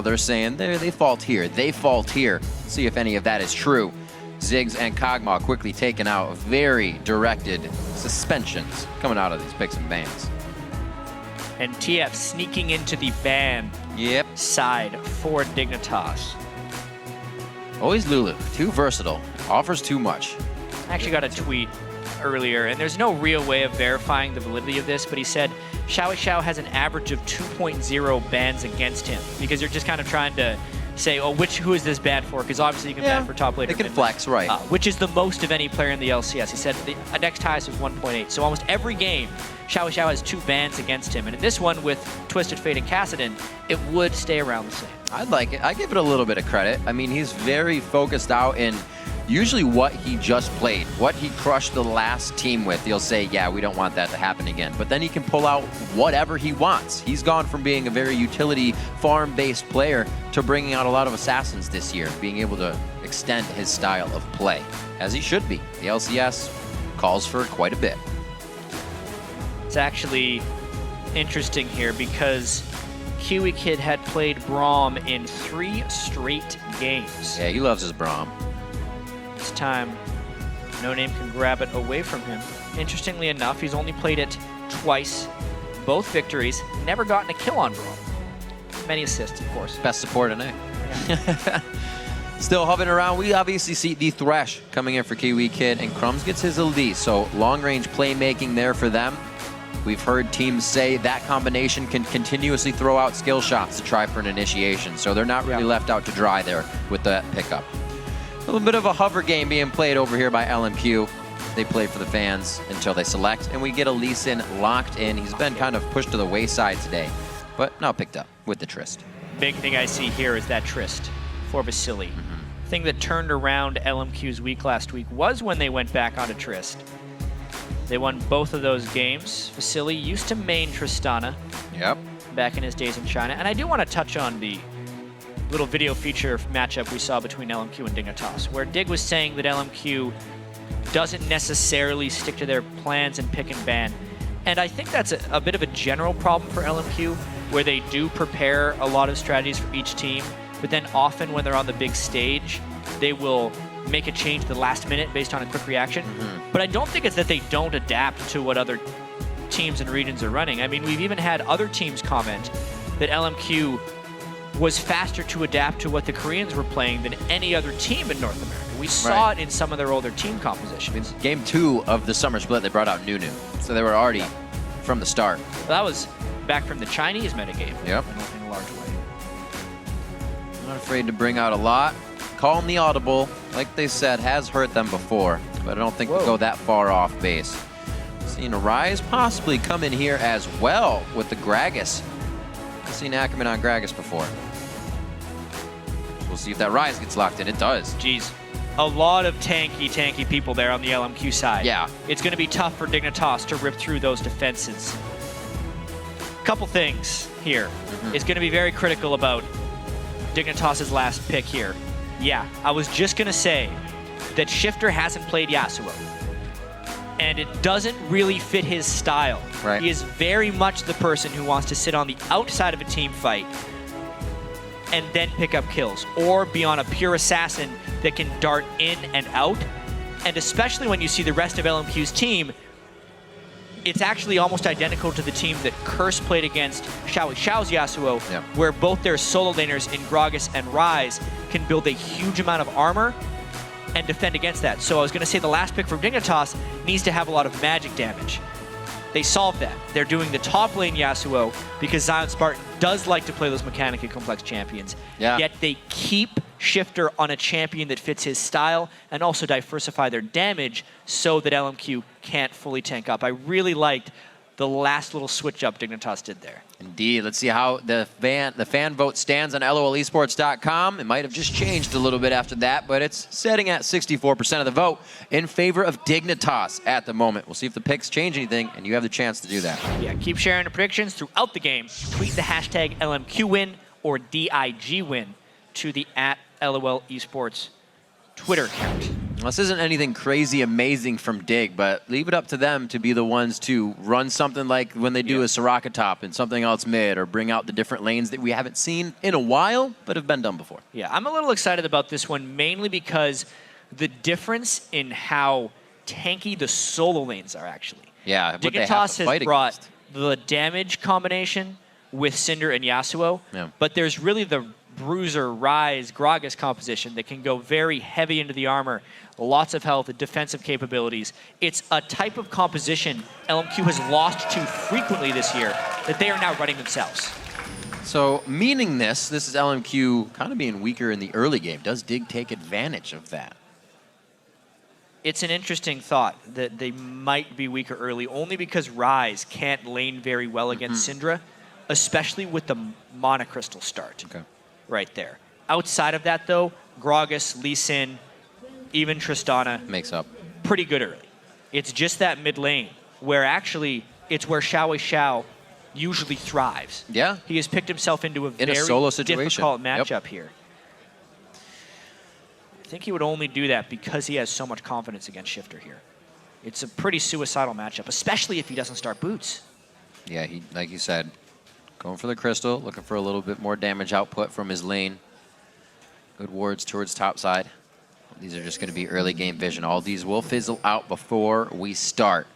They're saying they fault here, they fault here. See if any of that is true. Ziggs and Kog'Maw quickly taken out. Very directed suspensions coming out of these picks and bans. And TF sneaking into the ban side for Dignitas. Always Lulu, too versatile, offers too much. I actually got a tweet earlier, and there's no real way of verifying the validity of this, but he said Xiao has an average of 2.0 bans against him, because you're just kind of trying to say, oh, who is this bad for? Because obviously you can ban for top laner. They can flex, right. Which is the most of any player in the LCS. He said the next highest was 1.8. So almost every game, Xiao has 2 bans against him. And in this one with Twisted Fate and Kassadin, it would stay around the same. I'd like it. I give it a little bit of credit. I mean, he's very focused out in usually what he just played, what he crushed the last team with. He'll say, yeah, we don't want that to happen again. But then he can pull out whatever he wants. He's gone from being a very utility farm-based player to bringing out a lot of assassins this year, being able to extend his style of play, as he should be. The LCS calls for quite a bit. It's actually interesting here because Kiwi Kid had played Braum in 3 straight games. Yeah, he loves his Braum. This time, No Name can grab it away from him. Interestingly enough, he's only played it twice. Both victories, never gotten a kill on Braum. Many assists, of course. Best support in A. Yeah. Still hovering around, we obviously see the Thresh coming in for Kiwi Kid, and Crumbs gets his LD, so long-range playmaking there for them. We've heard teams say that combination can continuously throw out skill shots to try for an initiation, so they're not really left out to dry there with that pickup. A little bit of a hover game being played over here by LMQ. They play for the fans until they select, and we get a Lee Sin locked in. He's been kind of pushed to the wayside today, but now picked up with the Trist. Big thing I see here is that Trist for Vasily. Thing that turned around LMQ's week last week was when they went back onto Trist. They won both of those games. Vasily used to main Tristana back in his days in China, and I do want to touch on the little video feature matchup we saw between LMQ and Dignitas, where Dig was saying that LMQ doesn't necessarily stick to their plans and pick and ban. And I think that's a bit of a general problem for LMQ, where they do prepare a lot of strategies for each team, but then often when they're on the big stage, they will make a change at the last minute based on a quick reaction. But I don't think it's that they don't adapt to what other teams and regions are running. I mean, we've even had other teams comment that LMQ was faster to adapt to what the Koreans were playing than any other team in North America. We saw it in some of their older team compositions. Game 2 of the summer split, they brought out Nunu. So they were already from the start. Well, that was back from the Chinese metagame in a large way. Not afraid to bring out a lot. Calling the audible, like they said, has hurt them before, but I don't think we'll go that far off base. Seeing a Rise possibly come in here as well with the Gragas. I've seen Ackerman on Gragas before. We'll see if that Rise gets locked in. It does. Jeez. A lot of tanky people there on the LMQ side. Yeah. It's going to be tough for Dignitas to rip through those defenses. Couple things here. It's going to be very critical about Dignitas' last pick here. Yeah, I was just going to say that Shifter hasn't played Yasuo. And it doesn't really fit his style. He is very much the person who wants to sit on the outside of a team fight and then pick up kills, or be on a pure assassin that can dart in and out. And especially when you see the rest of LMQ's team, it's actually almost identical to the team that Curse played against Xiao's Yasuo, where both their solo laners in Gragas and Rise can build a huge amount of armor and defend against that. So I was going to say the last pick from Dignitas needs to have a lot of magic damage. They solved that. They're doing the top lane Yasuo because Zion Spartan does like to play those mechanically complex champions. Yet they keep Shifter on a champion that fits his style and also diversify their damage so that LMQ can't fully tank up. I really liked the last little switch up Dignitas did there. Indeed. Let's see how the fan vote stands on LOLesports.com. It might have just changed a little bit after that, but it's setting at 64% of the vote in favor of Dignitas at the moment. We'll see if the picks change anything, and you have the chance to do that. Yeah, keep sharing the predictions throughout the game. Tweet the hashtag LMQwin or DIGwin to the @LOL Esports Twitter account. This isn't anything crazy amazing from Dig, but leave it up to them to be the ones to run something like when they do a Soraka top and something else mid, or bring out the different lanes that we haven't seen in a while, but have been done before. Yeah, I'm a little excited about this one, mainly because the difference in how tanky the solo lanes are actually. Yeah, what they have Dignitas to has fight brought against. the damage combination with Cinder and Yasuo, but there's really the Bruiser, Rise, Gragas composition that can go very heavy into the armor, lots of health, defensive capabilities. It's a type of composition LMQ has lost to frequently this year that they are now running themselves. So, meaning this is LMQ kind of being weaker in the early game. Does Dig take advantage of that? It's an interesting thought that they might be weaker early, only because Rise can't lane very well against Syndra, especially with the Monocrystal start right there. Outside of that, though, Gragas, Lee Sin, even Tristana makes up pretty good early. It's just that mid lane where actually it's where Xiao usually thrives. Yeah. He has picked himself into a very solo situation. difficult matchup here. I think he would only do that because he has so much confidence against Shifter here. It's a pretty suicidal matchup, especially if he doesn't start boots. Yeah, he, like you said, going for the crystal, looking for a little bit more damage output from his lane. Good wards towards top side. These are just going to be early game vision. All these will fizzle out before we start.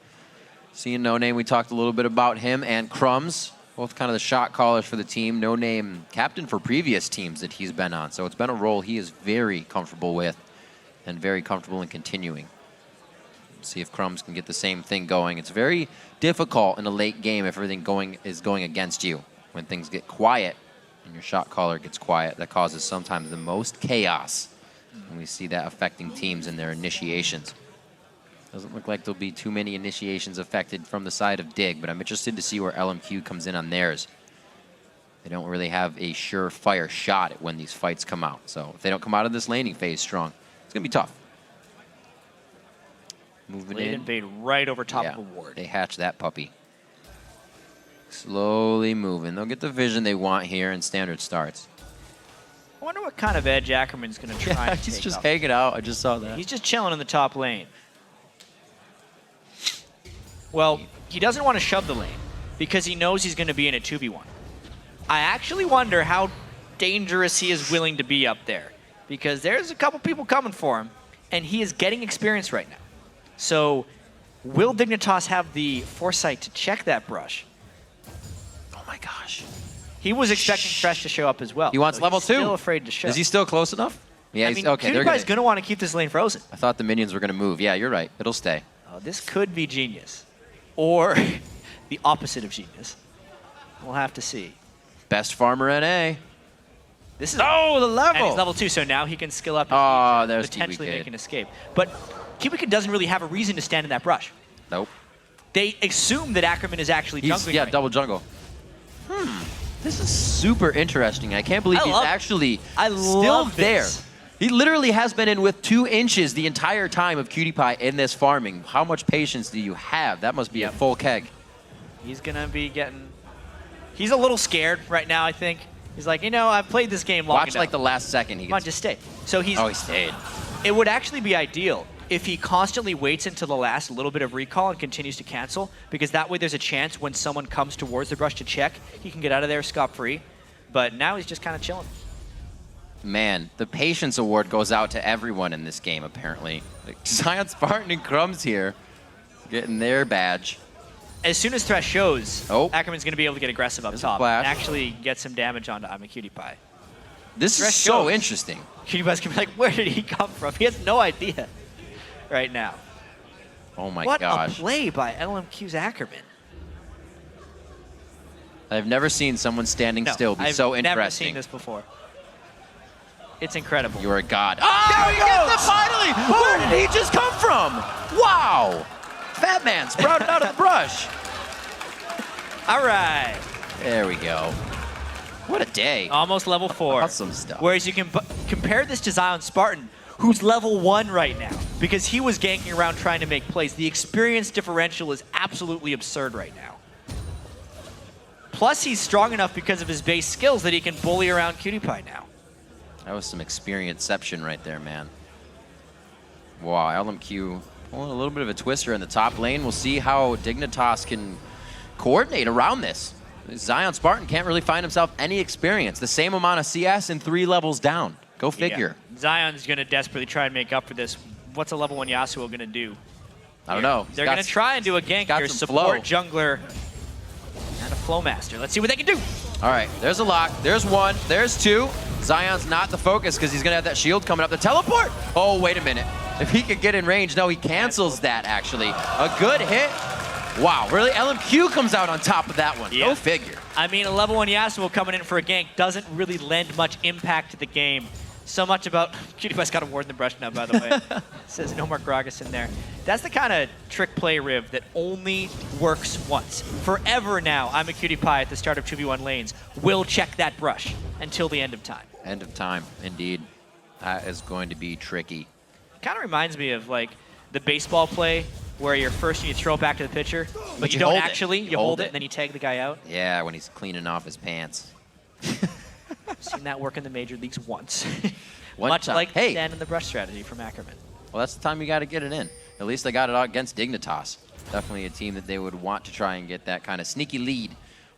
Seeing No Name, we talked a little bit about him, and Crumbs, both kind of the shot callers for the team. No Name, captain for previous teams that he's been on. So it's been a role he is very comfortable with and very comfortable in continuing. See if Crumbs can get the same thing going. It's very difficult in a late game if everything is going against you. When things get quiet and your shot caller gets quiet, that causes sometimes the most chaos. And we see that affecting teams in their initiations. Doesn't look like there'll be too many initiations affected from the side of Dig, but I'm interested to see where LMQ comes in on theirs. They don't really have a surefire shot at when these fights come out. So if they don't come out of this laning phase strong, it's going to be tough. Moving in. Invade right over top of a ward. They hatch that puppy. Slowly moving. They'll get the vision they want here, and standard starts. I wonder what kind of edge Ackerman's going to try and he's take just up. hanging out. I just saw that. He's just chilling in the top lane. Well, he doesn't want to shove the lane because he knows he's going to be in a 2v1. I actually wonder how dangerous he is willing to be up there because there's a couple people coming for him, and he is getting experience right now. So will Dignitas have the foresight to check that brush? Oh my gosh. He was expecting Thresh to show up as well. He wants level 2. Still afraid to show. Is he still close enough? Yeah, I mean, okay. PewDiePie's going to want to keep this lane frozen. I thought the minions were going to move. Yeah, you're right. It'll stay. Oh, this could be genius. Or the opposite of genius. We'll have to see. Best farmer NA. This is the level. And he's level 2, so now he can skill up and there's potentially Kiwi make an escape. But Kiwi doesn't really have a reason to stand in that brush. Nope. They assume that Ackerman is actually jungling. Yeah, double jungle. This is super interesting. I can't believe he's actually still there. He literally has been in with 2 inches the entire time of PewDiePie in this farming. How much patience do you have? That must be a full keg. He's going to be getting... He's a little scared right now, I think. He's like, you know, I've played this game long enough. Watch like the last second. He Come on, just stay. So he's... Oh, he stayed. It would actually be ideal if he constantly waits until the last little bit of recall and continues to cancel, because that way there's a chance when someone comes towards the brush to check, he can get out of there scot-free. But now he's just kind of chilling. Man, the patience award goes out to everyone in this game, apparently. Like, Zion, Spartan, and Crumbs here getting their badge. As soon as Thresh shows, Ackerman's going to be able to get aggressive up top and actually get some damage onto PewDiePie. This is so interesting. PewDiePie's going to be like, where did he come from? He has no idea right now. Oh my gosh. What a play by LMQ's Ackerman. I've never seen someone standing still be so interesting. I've never seen this before. It's incredible. You're a god. Oh, there he gets it finally! Where did he just come from? Wow! Fat man sprouted out of the brush. All right. There we go. What a day. Almost level 4. Awesome stuff. Whereas you can compare this to Zion Spartan, who's level 1 right now, because he was ganking around trying to make plays. The experience differential is absolutely absurd right now. Plus, he's strong enough because of his base skills that he can bully around PewDiePie now. That was some experienceception right there, man. Wow, LMQ pulling a little bit of a twister in the top lane. We'll see how Dignitas can coordinate around this. Zion Spartan can't really find himself any experience. The same amount of CS and 3 levels down. Go figure. Yeah. Zion's going to desperately try and make up for this. What's a level 1 Yasuo going to do? I don't know. They're going to try and do a gank here. Support, jungler, and a flow master. Let's see what they can do. All right, there's a lock. There's 1. There's 2. Zion's not the focus because he's going to have that shield coming up. The teleport! Oh, wait a minute. If he could get in range, no, he cancels that, actually. A good hit. Wow, really? LMQ comes out on top of that one. Yeah. Go figure. I mean, a level 1 Yasuo coming in for a gank doesn't really lend much impact to the game. So much about... Cutie got a ward in the brush now, by the way. Says no more Gragas in there. That's the kind of trick play, Riv, that only works once. Forever now, I'm a Cutie Pie at the start of 2v1 lanes. Will check that brush until the end of time. End of time, indeed. That is going to be tricky. Kind of reminds me of, like, the baseball play where you're first you throw it back to the pitcher, but you don't actually. You hold it, and then you tag the guy out. Yeah, when he's cleaning off his pants. I've seen that work in the major leagues once. Much like stand in the brush strategy from Ackerman. Well, that's the time you got to get it in. At least they got it out against Dignitas. Definitely a team that they would want to try and get that kind of sneaky lead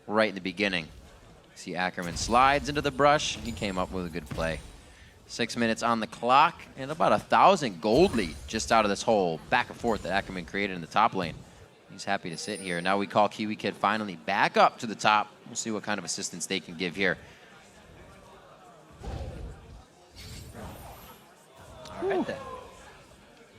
right in the beginning. See Ackerman slides into the brush. He came up with a good play. 6 minutes on the clock and about 1,000 gold lead just out of this whole back and forth that Ackerman created in the top lane. He's happy to sit here. Now we call Kiwi Kid finally back up to the top. We'll see what kind of assistance they can give here. All right then.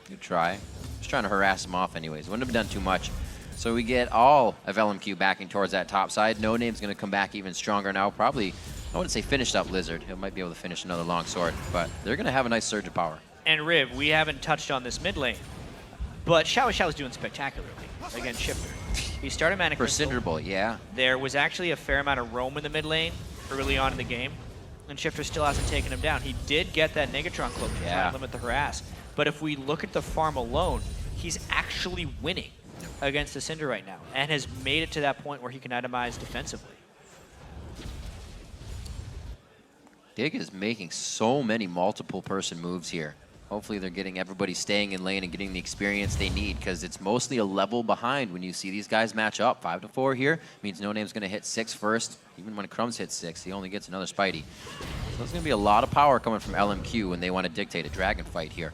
Good try. Just trying to harass him off anyways. Wouldn't have done too much. So we get all of LMQ backing towards that top side. No Name's going to come back even stronger now. Probably, I wouldn't say finished up Lizard. He might be able to finish another long sword. But they're going to have a nice surge of power. And Riv, we haven't touched on this mid lane. But Xiao is doing spectacularly against Shifter. He started Mana Crystal. For Cinder Bolt, yeah. There was actually a fair amount of roam in the mid lane early on in the game. And Shifter still hasn't taken him down. He did get that Negatron cloak to try and limit the harass. But if we look at the farm alone, he's actually winning against the Cinder right now and has made it to that point where he can itemize defensively. Dig is making so many multiple person moves here. Hopefully they're getting everybody staying in lane and getting the experience they need because it's mostly a level behind when you see these guys match up. 5-4 here means No Name's going to hit 6 first. Even when Crumbs hits 6, he only gets another Spidey. So there's going to be a lot of power coming from LMQ when they want to dictate a dragon fight here.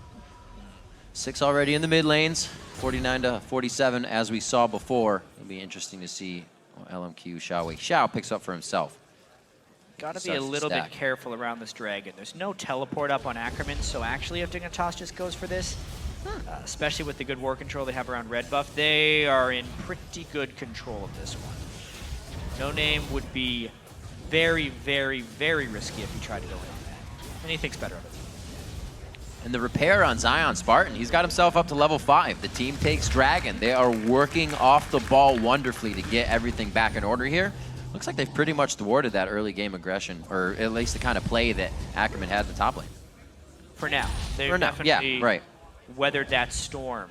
6 already in the mid lanes, 49-47 as we saw before. It'll be interesting to see LMQ Xiao picks up for himself. Got to be a little bit careful around this dragon. There's no teleport up on Ackerman, so actually if Dignitas just goes for this, especially with the good war control they have around red buff, they are in pretty good control of this one. No Name would be very, very, very risky if he tried to go in on that. And he thinks better of it. And the repair on Zion Spartan, he's got himself up to level 5. The team takes Dragon. They are working off the ball wonderfully to get everything back in order here. Looks like they've pretty much thwarted that early game aggression, or at least the kind of play that Ackerman had in the top lane. For now. They've definitely weathered that storm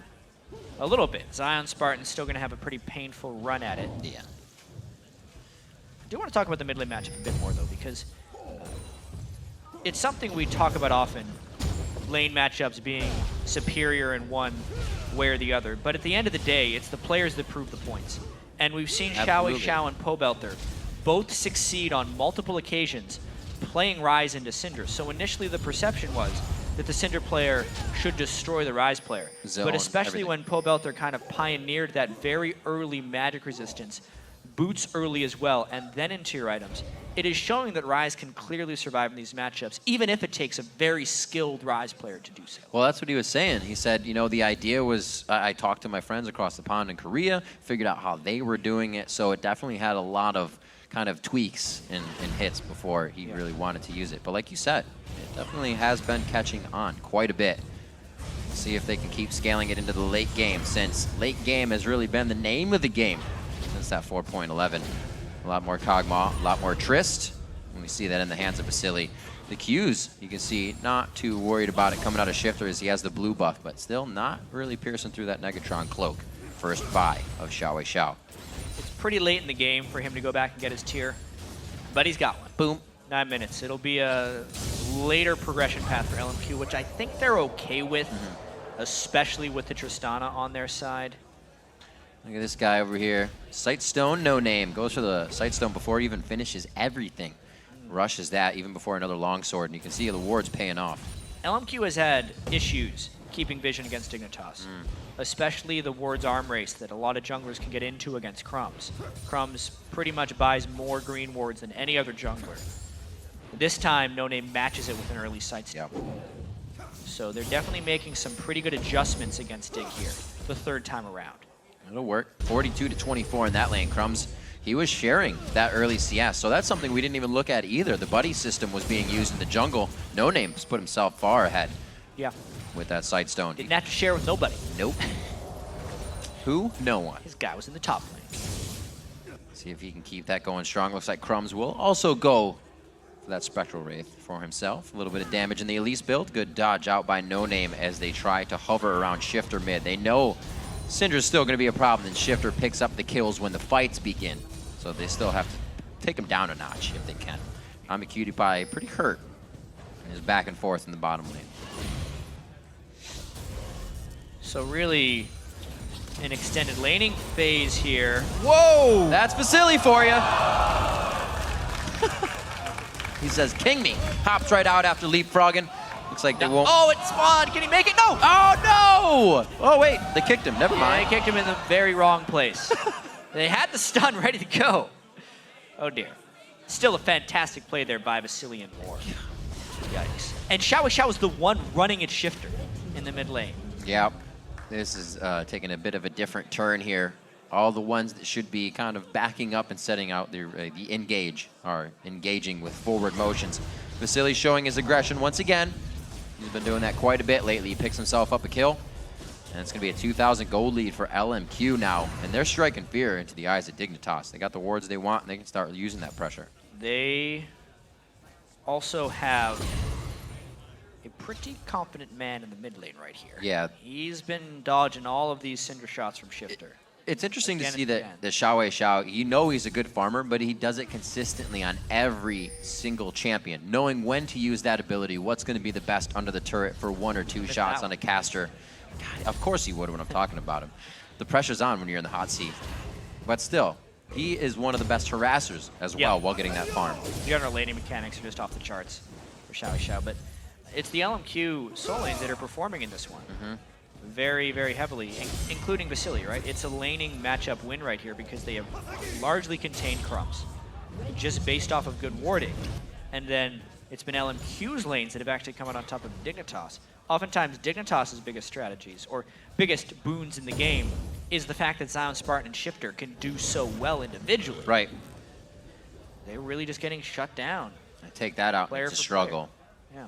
a little bit. Zion Spartan's still going to have a pretty painful run at it. Yeah. I do want to talk about the mid lane matchup a bit more, though, because it's something we talk about often, lane matchups being superior in one way or the other. But at the end of the day, it's the players that prove the points. And we've seen Xiao and Pobelter both succeed on multiple occasions playing Ryze into Syndra. So initially the perception was that the Syndra player should destroy the Ryze player. But especially when Pobelter kind of pioneered that very early magic resistance, boots early as well, and then into your items, it is showing that Ryze can clearly survive in these matchups, even if it takes a very skilled Ryze player to do so. Well, that's what he was saying. He said, you know, the idea was, I talked to my friends across the pond in Korea, figured out how they were doing it, so it definitely had a lot of kind of tweaks and hits before he really wanted to use it. But like you said, it definitely has been catching on quite a bit. See if they can keep scaling it into the late game, since late game has really been the name of the game since that 4.11. A lot more Kog'Maw, a lot more Trist, and we see that in the hands of Vasily. The Qs, you can see, not too worried about it coming out of Shifter as he has the blue buff, but still not really piercing through that Negatron cloak. First buy of Xiao. It's pretty late in the game for him to go back and get his tier, but he's got one. Boom. 9 minutes. It'll be a later progression path for LMQ, which I think they're okay with. especially with the Tristana on their side. Look at this guy over here. Sightstone, no name. Goes for the Sightstone before he even finishes everything. Rushes that even before another longsword, and you can see the ward's paying off. LMQ has had issues keeping vision against Dignitas, especially the ward's arm race that a lot of junglers can get into against Crumbs. Crumbs pretty much buys more green wards than any other jungler. This time, No Name matches it with an early Sightstone. Yep. So they're definitely making some pretty good adjustments against Dig here, the third time around. It'll work. 42-24 in that lane. Crumbs, he was sharing that early CS, so that's something we didn't even look at either. The buddy system was being used in the jungle. No Name's put himself far ahead. Yeah. With that Sightstone. Didn't have to share with nobody. Nope. Who? No one. His guy was in the top lane. See if he can keep that going strong. Looks like Crumbs will also go for that Spectral Wraith for himself. A little bit of damage in the Elise build. Good dodge out by No Name as they try to hover around Shifter mid. They know Syndra's still going to be a problem, and Shifter picks up the kills when the fights begin. So they still have to take him down a notch if they can. LMQ pretty hurt. And is back and forth in the bottom lane. So really, an extended laning phase here. Whoa! That's Vasily for you. He says, "King me." Hops right out after leapfrogging. Looks like they won't. Oh, it spawned. Can he make it? No! Oh, no! Oh, wait. They kicked him. Never mind. They kicked him in the very wrong place. They had the stun ready to go. Oh, dear. Still a fantastic play there by Vasily and Moore. Yikes. And Xiao was the one running its Shifter in the mid lane. Yep. This is taking a bit of a different turn here. All the ones that should be kind of backing up and setting out the engage are engaging with forward motions. Vasily showing his aggression once again. He's been doing that quite a bit lately. He picks himself up a kill. And it's going to be a 2,000 gold lead for LMQ now. And they're striking fear into the eyes of Dignitas. They got the wards they want, and they can start using that pressure. They also have a pretty confident man in the mid lane right here. Yeah. He's been dodging all of these Syndra shots from Shifter. It's interesting to see that the Xiao, you know he's a good farmer, but he does it consistently on every single champion, knowing when to use that ability, what's going to be the best under the turret for 1 or 2 shots on a caster. God, of course he would when I'm talking about him. The pressure's on when you're in the hot seat. But still, he is one of the best harassers as well while getting that farm. General laning mechanics are just off the charts for Xiao, but it's the LMQ soul lanes that are performing in this one. Very, very heavily, including Vasily, right? It's a laning matchup win right here because they have largely contained Crumbs, just based off of good warding. And then it's been LMQ's lanes that have actually come out on top of Dignitas. Oftentimes, Dignitas' biggest strategies, or biggest boons in the game, is the fact that Zion, Spartan, and Shifter can do so well individually. Right. They're really just getting shut down. I take that out. It's a struggle. Yeah.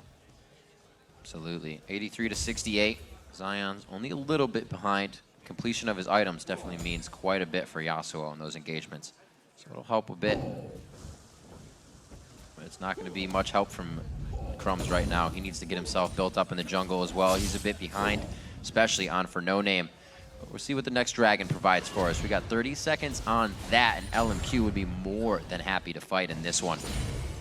Absolutely. 83-68. Zion's only a little bit behind. Completion of his items definitely means quite a bit for Yasuo in those engagements. So it'll help a bit. But it's not going to be much help from Crumbs right now. He needs to get himself built up in the jungle as well. He's a bit behind, especially on for No Name. But we'll see what the next dragon provides for us. We got 30 seconds on that, and LMQ would be more than happy to fight in this one.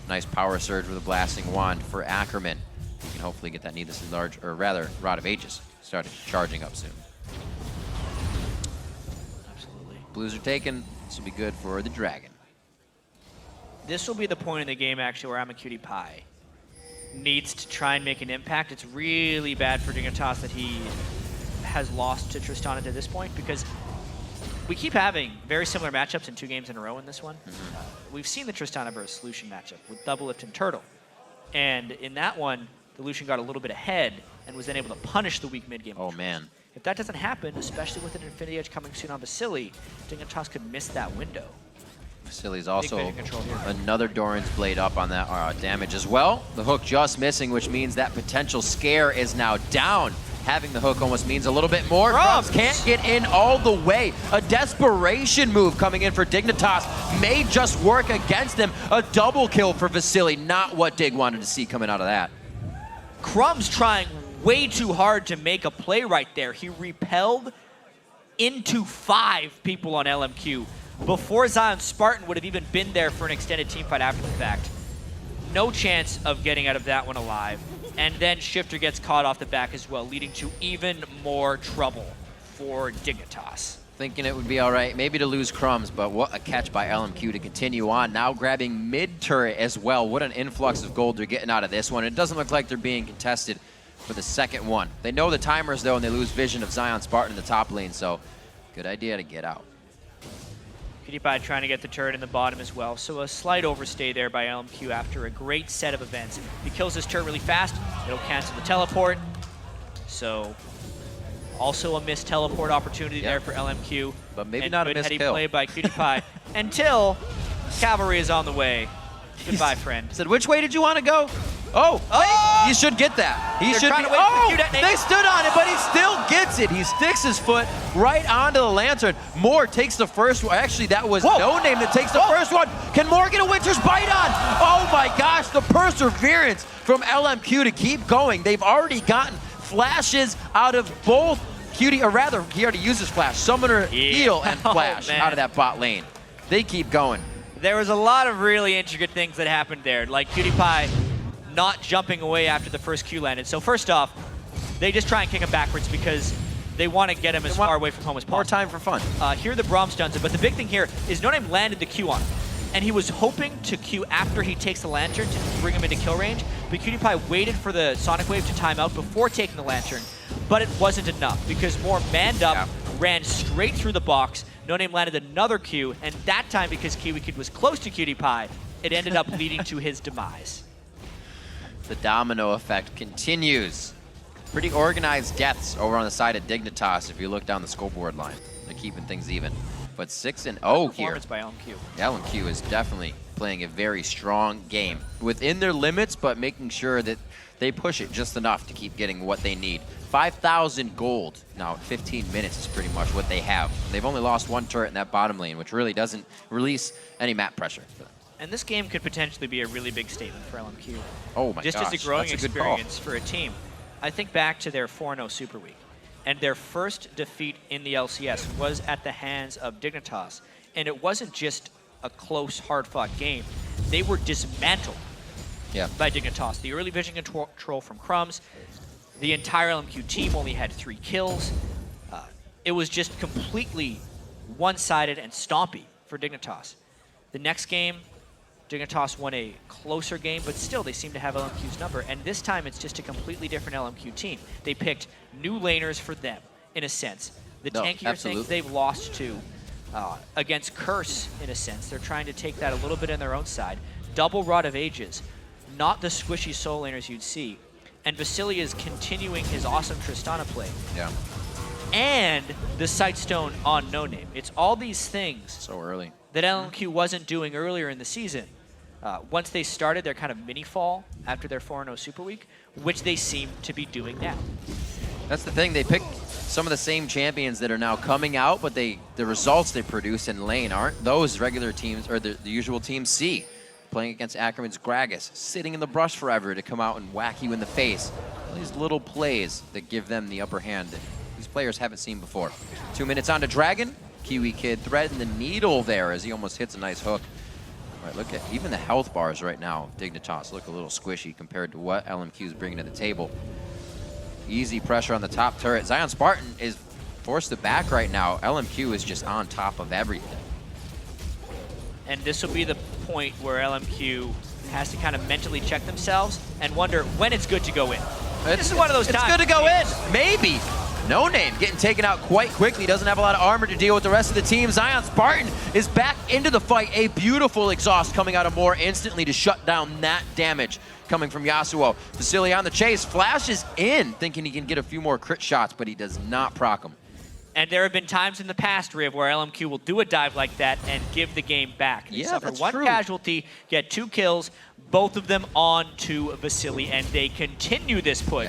Nice power surge with a blasting wand for Ackerman. He can hopefully get that needlessly large, or rather, Rod of Ages started charging up soon. Absolutely. Blues are taken. This will be good for the dragon. This will be the point in the game, actually, where LMQ needs to try and make an impact. It's really bad for Dignitas that he has lost to Tristana to this point, because we keep having very similar matchups in 2 games in a row in this one. We've seen the Tristana versus Lucian matchup with Double Lift and Turtle. And in that one, the Lucian got a little bit ahead and was then able to punish the weak mid game. Oh, man. If that doesn't happen, especially with an Infinity Edge coming soon on Vasily, Dignitas could miss that window. Vasily's also another Doran's Blade up on that damage as well. The hook just missing, which means that potential scare is now down. Having the hook almost means a little bit more. Crumbs can't get in all the way. A desperation move coming in for Dignitas may just work against him. A double kill for Vasily, not what Dig wanted to see coming out of that. Crumbs trying way too hard to make a play right there. He repelled into 5 people on LMQ before Zion Spartan would have even been there for an extended team fight after the fact. no chance of getting out of that one alive. And then Shifter gets caught off the back as well, leading to even more trouble for Dignitas. Thinking it would be all right, maybe to lose Crumbs, but what a catch by LMQ to continue on. Now grabbing mid-turret as well. What an influx of gold they're getting out of this one. It doesn't look like they're being contested for the second one. They know the timers, though, and they lose vision of Zion Spartan in the top lane, so good idea to get out. PewDiePie trying to get the turret in the bottom as well, so a slight overstay there by LMQ after a great set of events. If he kills this turret really fast, it'll cancel the teleport. So also a missed teleport opportunity there for LMQ. But maybe not a missed heady kill. play by PewDiePie until Cavalry is on the way. Goodbye, friend. Said, which way did you want to go? Oh, you should get that. He should be. Oh, they stood on it, but he still gets it. He sticks his foot right onto the lantern. Moore takes the first one. Actually, that was No Name that takes the first one. Can Moore get a Winter's Bite on? Oh my gosh, the perseverance from LMQ to keep going. They've already gotten flashes out of both Cutie, or rather, he already uses flash. Summoner, heal, and flash out of that bot lane. They keep going. There was a lot of really intricate things that happened there, like PewDiePie not jumping away after the first Q landed. So first off, they just try and kick him backwards because they want to get him as far away from home as possible. More time for fun. Here the Braum stuns him, but the big thing here is No Name landed the Q on him. And he was hoping to Q after he takes the Lantern to bring him into kill range, but PewDiePie waited for the Sonic Wave to time out before taking the Lantern, but it wasn't enough because Moore manned up, ran straight through the box. No Name landed another Q, and that time because Kiwi Kid was close to PewDiePie, it ended up leading to his demise. The domino effect continues. Pretty organized deaths over on the side of Dignitas if you look down the scoreboard line. They're keeping things even. But 6-0 here. Performance by LMQ. LMQ is definitely playing a very strong game within their limits, but making sure that they push it just enough to keep getting what they need. 5,000 gold now, 15 minutes is pretty much what they have. They've only lost one turret in that bottom lane, which really doesn't release any map pressure for them. And this game could potentially be a really big statement for LMQ. Oh my gosh, just as a growing that's a good experience for a team. I think back to their 4-0 Super Week, and their first defeat in the LCS was at the hands of Dignitas. And it wasn't just a close, hard-fought game. They were dismantled by Dignitas. The early vision control from Crumbs, the entire LMQ team only had 3 kills. It was just completely one-sided and stompy for Dignitas. The next game, Dignitas won a closer game, but still they seem to have LMQ's number. And this time it's just a completely different LMQ team. They picked new laners for them, in a sense. The tankier things they've lost to against Curse, in a sense. They're trying to take that a little bit on their own side. Double Rod of Ages, not the squishy soul laners you'd see. And Vasily is continuing his awesome Tristana play. And the Sightstone on No Name. It's all these things so early that LMQ wasn't doing earlier in the season. Once they started their kind of mini fall after their 4-0 Super Week, which they seem to be doing now. That's the thing, they picked some of the same champions that are now coming out, but the results they produce in lane aren't those regular teams, or the usual team see. Playing against Ackerman's Gragas, sitting in the brush forever to come out and whack you in the face. All these little plays that give them the upper hand that these players haven't seen before. 2 minutes on to Dragon. Kiwi Kid threading the needle there as he almost hits a nice hook. All right, look at even the health bars right now. Dignitas look a little squishy compared to what LMQ is bringing to the table. Easy pressure on the top turret. Zion Spartan is forced to back right now. LMQ is just on top of everything. And this will be the point where LMQ has to kind of mentally check themselves and wonder when it's good to go in. This is one of those times. It's good to go in, maybe. No Name getting taken out quite quickly. Doesn't have a lot of armor to deal with the rest of the team. Zion Spartan is back into the fight. A beautiful exhaust coming out of Moore instantly to shut down that damage coming from Yasuo. Vasily on the chase, flashes in, thinking he can get a few more crit shots, but he does not proc him. And there have been times in the past, Riv, where LMQ will do a dive like that and give the game back. They suffer that's one true. Casualty, get 2 kills, both of them on to Vasily, and they continue this push.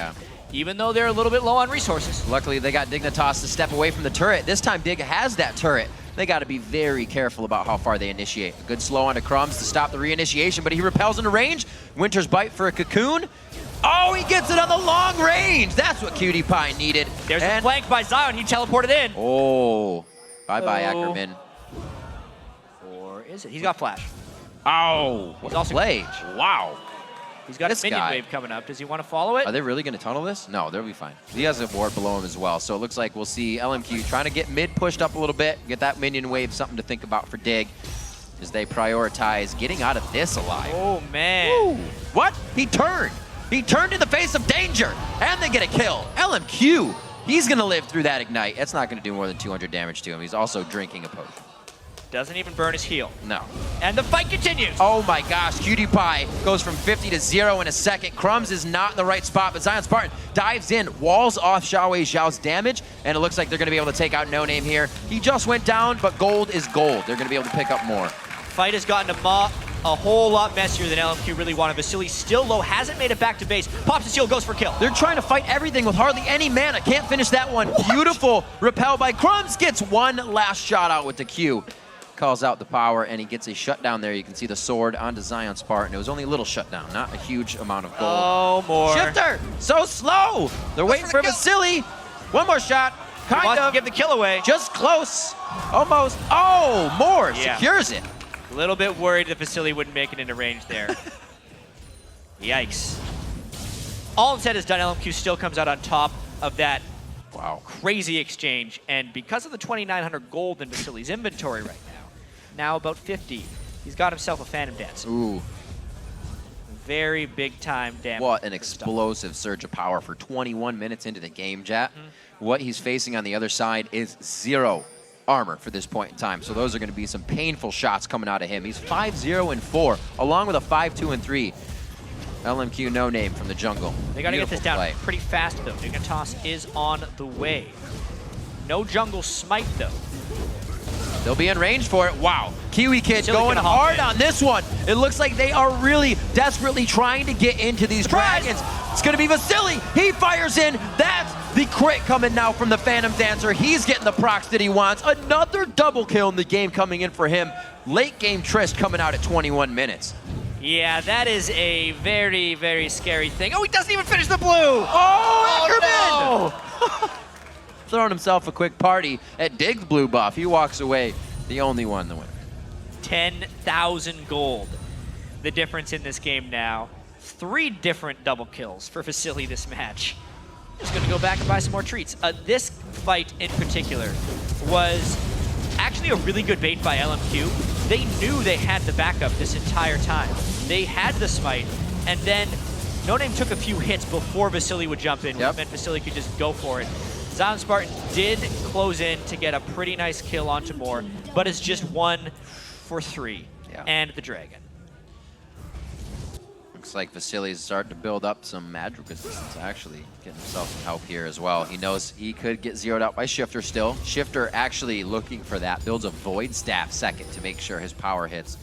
Even though they're a little bit low on resources. Luckily, they got Dignitas to step away from the turret. This time, Dig has that turret. They got to be very careful about how far they initiate. A good slow onto Crumbs to stop the reinitiation, but he repels into range. Winter's Bite for a cocoon. Oh, he gets it on the long range. That's what Cutie Pie needed. There's a flank by Zion. He teleported in. Oh, bye-bye, Ackerman. Or is it? He's got flash. Oh, what a play. Wow. He's got This a minion guy. wave coming up. Does he want to follow it? Are they really going to tunnel this? No, they'll be fine. He has a ward below him as well, so it looks like we'll see LMQ trying to get mid pushed up a little bit, get that minion wave, something to think about for Dig as they prioritize getting out of this alive. Oh, man. Ooh. What? He turned. He turned in the face of danger, and they get a kill. LMQ, he's going to live through that ignite. That's not going to do more than 200 damage to him. He's also drinking a potion. Doesn't even burn his heal. No. And the fight continues. Oh my gosh, Cutie Pie goes from 50 to 0 in a second. Crumbs is not in the right spot, but Zion Spartan dives in, walls off Xiaowei Zhao's damage, and it looks like they're going to be able to take out No Name here. He just went down, but gold is gold. They're going to be able to pick up more. Fight has gotten a whole lot messier than LMQ really wanted. Vasily still low, hasn't made it back to base. Pops his shield, goes for kill. They're trying to fight everything with hardly any mana. Can't finish that one. What? Beautiful repel by Crumbs. Gets one last shot out with the Q. Calls out the power, and he gets a shutdown there. You can see the sword onto Zion Spartan. It was only a little shutdown, not a huge amount of gold. Oh, more. Shifter, so slow. They're waiting for Vasily. One more shot. Kind of. Give the kill away. Just close. Almost. Oh, more. Yeah. Secures it. A little bit worried that Vasily wouldn't make it into range there. Yikes. All said is done. LMQ still comes out on top of that crazy exchange. And because of the 2,900 gold in Vasily's inventory right now about 50, he's got himself a Phantom Dance. Ooh. Very big time damage. What an explosive surge of power for 21 minutes into the game, Jat. What he's facing on the other side is 0 armor for this point in time. So those are going to be some painful shots coming out of him. He's 5-0 and 4, along with a 5-2 and 3. LMQ No Name from the jungle. They got to get this down play. pretty fast, though. Dignitas is on the way. No jungle smite, though. They'll be in range for it. Wow. Kiwi Kid Silly going hard in. on this one. It looks like they are really desperately trying to get into these dragons. It's going to be Vasily. He fires in. That's the crit coming now from the Phantom Dancer. He's getting the procs that he wants. Another double kill in the game coming in for him. Late game Trist coming out at 21 minutes. Yeah, that is a very, very scary thing. Oh, he doesn't even finish the blue. Oh, Ackerman! No. Throwing himself a quick party at Dig's blue buff. He walks away the only one to win. 10,000 gold. The difference in this game now. 3 different double kills for Vasily this match. Just going to go back and buy some more treats. This fight in particular was actually a really good bait by LMQ. They knew they had the backup this entire time. They had the smite, and then No Name took a few hits before Vasily would jump in, which meant Vasily could just go for it. Zion Spartan did close in to get a pretty nice kill onto Moore, but it's just 1 for 3, and the dragon. Looks like Vasily's starting to build up some magic resistance, actually. Getting himself some help here as well. He knows he could get zeroed out by Shifter still. Shifter actually looking for that. Builds a Void Staff second to make sure his power hits.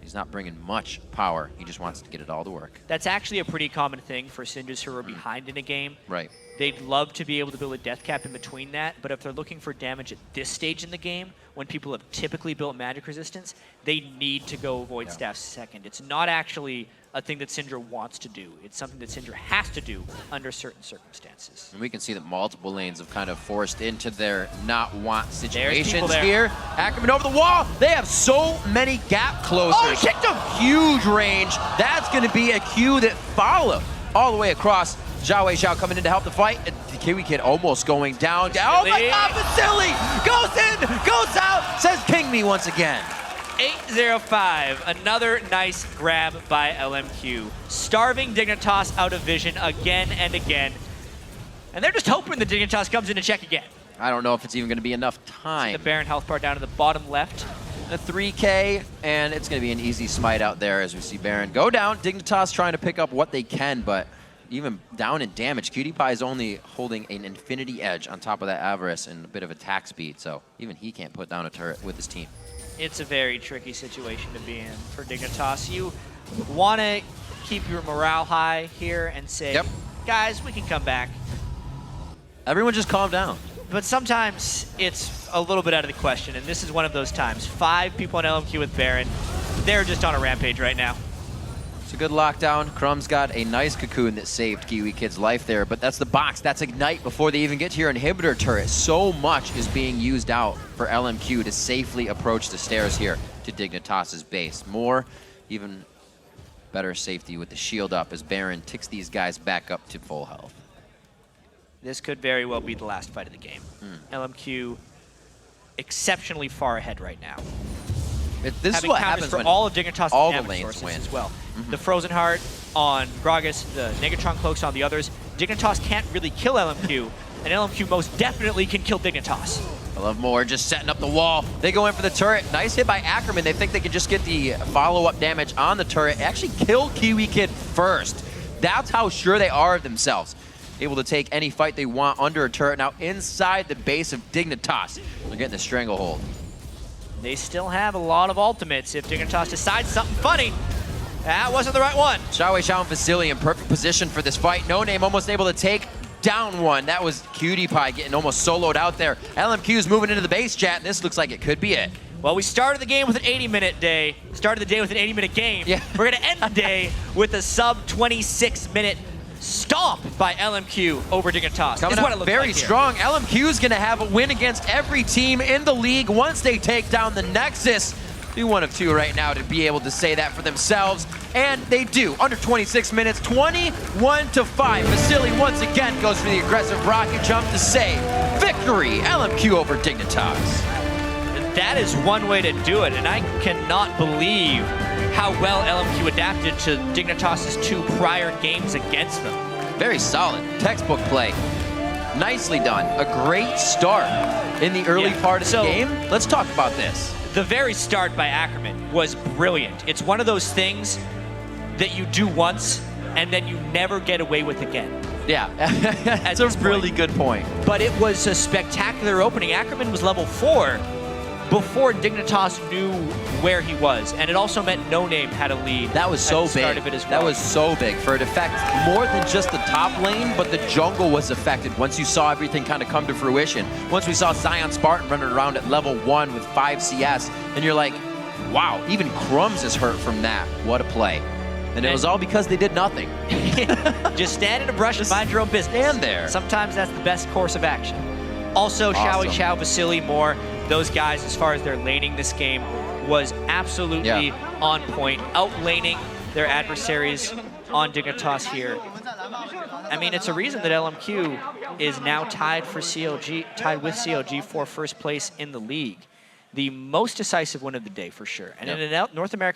He's not bringing much power. He just wants to get it all to work. That's actually a pretty common thing for Synjas who are behind in a game. Right. They'd love to be able to build a death cap in between that, but if they're looking for damage at this stage in the game, when people have typically built magic resistance, they need to go Void Staff second. It's not actually a thing that Syndra wants to do. It's something that Syndra has to do under certain circumstances. And we can see that multiple lanes have kind of forced into their not want situations there. here. Ackerman over the wall. They have so many gap closers. Oh, he kicked him! Huge range. That's going to be a Q that follow all the way across. Xiaowei Zhao coming in to help the fight. The Kiwi Kid almost going down. Oh my God, Vasily goes in, goes out, says ping me once again. 8-0-5, another nice grab by LMQ. Starving Dignitas out of vision again and again. And they're just hoping the Dignitas comes in to check again. I don't know if it's even going to be enough time. See the Baron health bar down to the bottom left. A 3K, and it's going to be an easy smite out there as we see Baron go down. Dignitas trying to pick up what they can, but even down in damage, Cutie Pie is only holding an infinity edge on top of that Avarice and a bit of attack speed, so even he can't put down a turret with his team. It's a very tricky situation to be in for Dignitas. You want to keep your morale high here and say, guys, we can come back. Everyone just calm down. But sometimes it's a little bit out of the question, and this is one of those times. 5 people on LMQ with Baron. They're just on a rampage right now. It's a good lockdown. Crumb's got a nice cocoon that saved Kiwi Kid's life there, but that's the box. That's Ignite before they even get to your inhibitor turret. So much is being used out for LMQ to safely approach the stairs here to Dignitas' base. More, even better safety with the shield up as Baron ticks these guys back up to full health. This could very well be the last fight of the game. LMQ exceptionally far ahead right now. This is what happens for when all of Dignitas' all the damage lanes sources win. as well. The Frozen Heart on Gragas, the Negatron Cloaks on the others. Dignitas can't really kill LMQ, and LMQ most definitely can kill Dignitas. I love more just setting up the wall. They go in for the turret. Nice hit by Ackerman. They think they can just get the follow-up damage on the turret. Actually kill Kiwi Kid first. That's how sure they are of themselves. Able to take any fight they want under a turret. Now inside the base of Dignitas. They're getting the stranglehold. They still have a lot of ultimates. If Dignitas decides something funny, that wasn't the right one. Xiao and Vasily in perfect position for this fight. No Name almost able to take down one. That was Cutie Pie getting almost soloed out there. LMQ's moving into the base chat, and this looks like it could be it. Well, we started the game with an 80-minute day. Started the day with an 80-minute game. Yeah. We're going to end the day with a sub-26-minute stomp by LMQ over Dignitas. Coming up very strong. LMQ's going to have a win against every team in the league once they take down the Nexus. Do one of two right now to be able to say that for themselves, and they do. Under 26 minutes, 21-5. Vasily once again goes for the aggressive rocket jump to save victory. LMQ over Dignitas. That is one way to do it, and I cannot believe how well LMQ adapted to Dignitas' 2 prior games against them. Very solid. Textbook play. Nicely done. A great start in the early part of the game. Let's talk about this. The very start by Ackerman was brilliant. It's one of those things that you do once and then you never get away with again. Yeah, that's a really good point. But it was a spectacular opening. Ackerman was level 4 before Dignitas knew where he was, and it also meant No Name had a lead. That was so big. That was so big for it affect more than just the top lane, but the jungle was affected once you saw everything kind of come to fruition. Once we saw Zion Spartan running around at level 1 with 5 CS, and you're like, wow, even Crumbs is hurt from that. What a play. And it was all because they did nothing. Just stand in a brush and mind your own business. Stand there. Sometimes that's the best course of action. Also, Awesome. Xiao, Vasily, Moore, those guys, as far as their laning this game, was absolutely on point, outlaning their adversaries on Dignitas here. I mean, it's a reason that LMQ is now tied with COG for first place in the league. The most decisive win of the day, for sure. And in a North American